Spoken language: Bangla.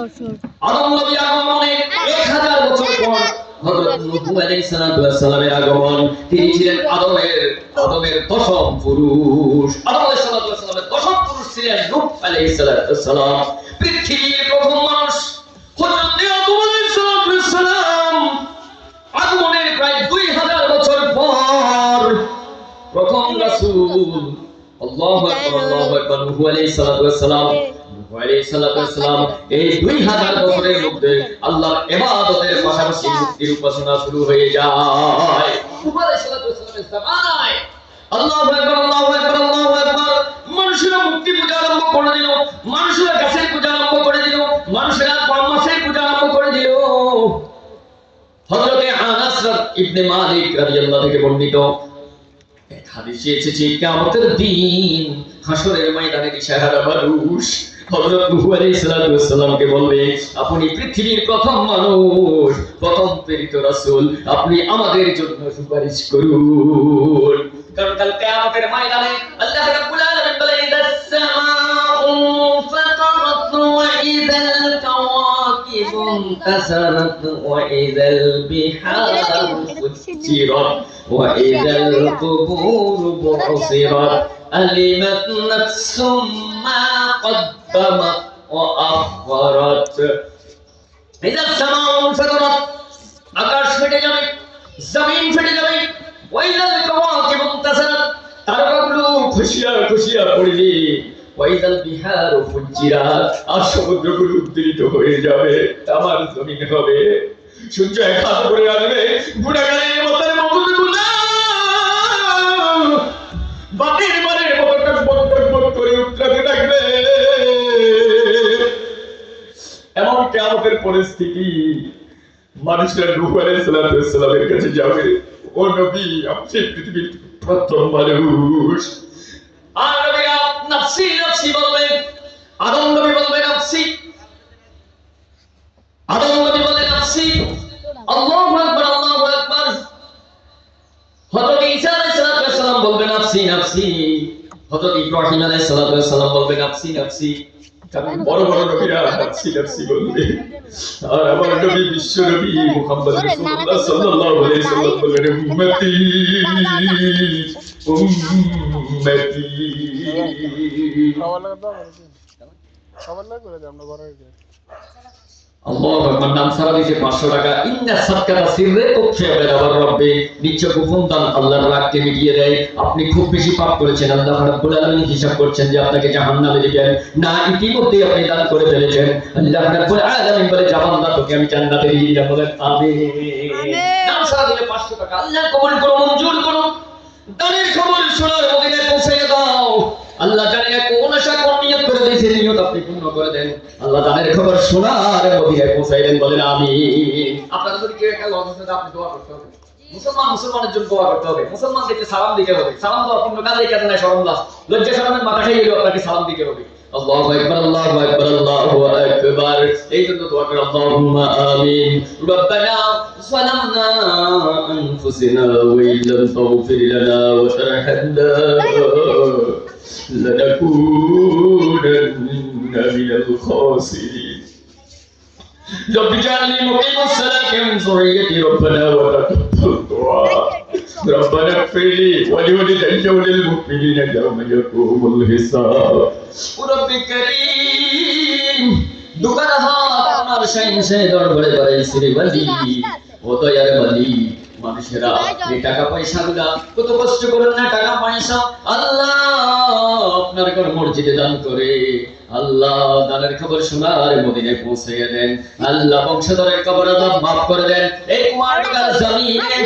আদম নবী আগমনের 1000 বছর পর হযরত নূহ আলাইহিস সালামের আগমন। তিনি ছিলেন আদমের দশম পুরুষ। আদম আলাইহিস সালামের দশম পুরুষ ছিলেন নূহ আলাইহিস সালাম। পৃথিবীর প্রথম মানুষ হযরত আদম আলাইহিস সালাম আগমনের প্রায় 2000 বছর পর প্রথম রাসূল। আল্লাহু আকবার, আল্লাহু আকবার। নূহ আলাইহিস সালাম এই 2000 বছরের মধ্যে আল্লাহর ইবাদতের পাশাপাশি মূর্তির উপাসনা শুরু হয়ে যায়। নূহ আলাইহিস সালামের জামানায় আল্লাহু আকবার, আল্লাহু আকবার, আল্লাহু আকবার। মানুষেরা মূর্তি পূজা আরম্ভ করে দিল, মানুষেরা গাছের পূজা আরম্ভ করে দিল, মানুষেরা ব্রহ্মাসের পূজা আরম্ভ করে দিল। হযরতে আনাস ইবনে মালিক রাদিয়াল্লাহু থেকে বর্ণিত এক হাদিসে এসেছে, কিয়ামতের দিন হাসরের ময়দানে দিশাহারা মানুষ হযরত নূহ আলাইহিস সালামকে বলবে, আপনি পৃথিবীর প্রথম মানুষ, প্রথম প্রেরিত রাসূল, আপনি আমাদের জন্য সুপারিশ করুন। কারণ কাল কিয়ামতের ময়দানে আল্লাহ রাব্বুল আলামিন বলে, ইদাস সামাউ ফাতারাত ওয়া ইদাল কাওয়াকিবু ইনতাসারাত ওয়া ইদাল বিহারু ফুজিরাত ওয়া ইদাল কুবুরু বু'সিরাত আলিমাত নাফসুম মা قدمت وأخرت إذا السماء انفطرت আকাশ ফেটে যাবে, জমিন ফেটে যাবে, ওয়াইদা কাওয়াকিব ইনতাসারাত তারকাগুলো খুশিয়া খুশিয়া পড়বে, ওয়াইদাল বিহারু ফুজিরাত আর সমুদ্রগুলো উদ্দীপিত হয়ে যাবে, আমার জমিন হবে, সূর্য এক হাত করে আসবে, গুণাগারের মতের মগুলো বাতির মারের মতো টকবক করে উঠতে থাকবে। এমন কিয়ামতের পরিস্থিতি, মানুষের নূহ আলাইহিস সালামের কাছে যাবে, ও নবী, আপনি পৃথিবীর প্রথম মানুষ। আর নবী নাফসি নাফসি বলবেন, আদম নবী বলবেন নাফসি, আদম নবী বলবেন নাফসি। আল্লাহু আকবার, আল্লাহু আকবার। হযরত ঈসা আলাইহিস সালাম বলবেন নাফসি নাফসি। হযরত ইব্রাহিম আলাইহিস সালাম বলবেন নাফসি নাফসি। কারণ বড় বড় নবীরা নাফসি নাফসি বলবে, আর আমার নবী বিশ্ব নবী মুহাম্মদ রাসূলুল্লাহ সাল্লাল্লাহু আলাইহি ওয়াসাল্লাম বলবেন উম্মতি উম্মতি। খাবার করে দাও, আমরা ঘরে যাই। আল্লাহু আকবার। নাম সারা দিতে 500 টাকা। ইন্না সাদকাতা সিররে উখশাবের আবার রব্বে, নিশ্চয় গোপন দান আল্লাহর রাগকে মিটিয়ে দেয়। আপনি খুব বেশি পাপ করেছেন, আল্লাহ রাব্বুল আলামিন হিসাব করছেন যে আপনাকে জাহান্নামে দিবেন না, ইতিমধ্যে আপনি দান করে ফেলেছেন। আল্লাহ রাব্বুল আলামিন বলে, জাহান্নাম তোকে আমি জান্নাতে দিয়ে দিব। বলেন আমিন। নাম সারা দিলে 500 টাকা। আল্লাহ কবুল করো, মঞ্জুর করো। দানের খবর শোনার মদিনায় পৌঁছে দাও। আল্লাহ জানে কোন আশা কোন নিয়ত করে দিয়েছে, নিয়ত আপনি পূর্ণ করে দেন। আল্লাহ দানের খবর শোনার মদিনায় পৌঁছাই দেন। বলেন আমিন। আপনারা যদি কেউ একটা লজ্জা থাকে, আপনি দোয়া করতে হবে। মুসলমানের জন্য দোয়া করতে হবে। মুসলমান দেখতে সালাম দিতে হবে। সালাম দেওয়া পূর্ণ কাজ রেখে দেন, শরম লাজ লজ্জা শরমের মাথা খেয়ে গেলে আপনাকে সালাম দিতে হবে। আল্লাহু আকবার, আল্লাহু আকবার, আল্লাহু আকবার। এই জন্য দোয়া করে আল্লাহুম্মা আমিন। রব্বানা যালামনা আনফুসানা ওয়া ইল্লাম তাগফির লানা ওয়া তারহামনা লানাকুনান্না মিনাল খাসিরিন। رب اجعلني مقيم الصلاة ومن ذريتي ربنا وتقبل دعاء ربنا اغفر لي ولوالدي وللمؤمنين يوم يقوم الحساب رب كريم দোকান হাত আমার শাইনসে দরবারে বাড়াইছে রে বালি, ও দয়ার বালি। মানুষেরা এই টাকা পয়সা গুলা কত কষ্ট করেন না, টাকা পয়সা আল্লাহ আপনার ঘর মসজিদে দান করে, আল্লাহ দানের খবর শোনার মদিনায় পৌঁছে দেন। আল্লাহ বংশধরের কবর আযাব মাফ করে দেন। এই কুমারটার জমিনে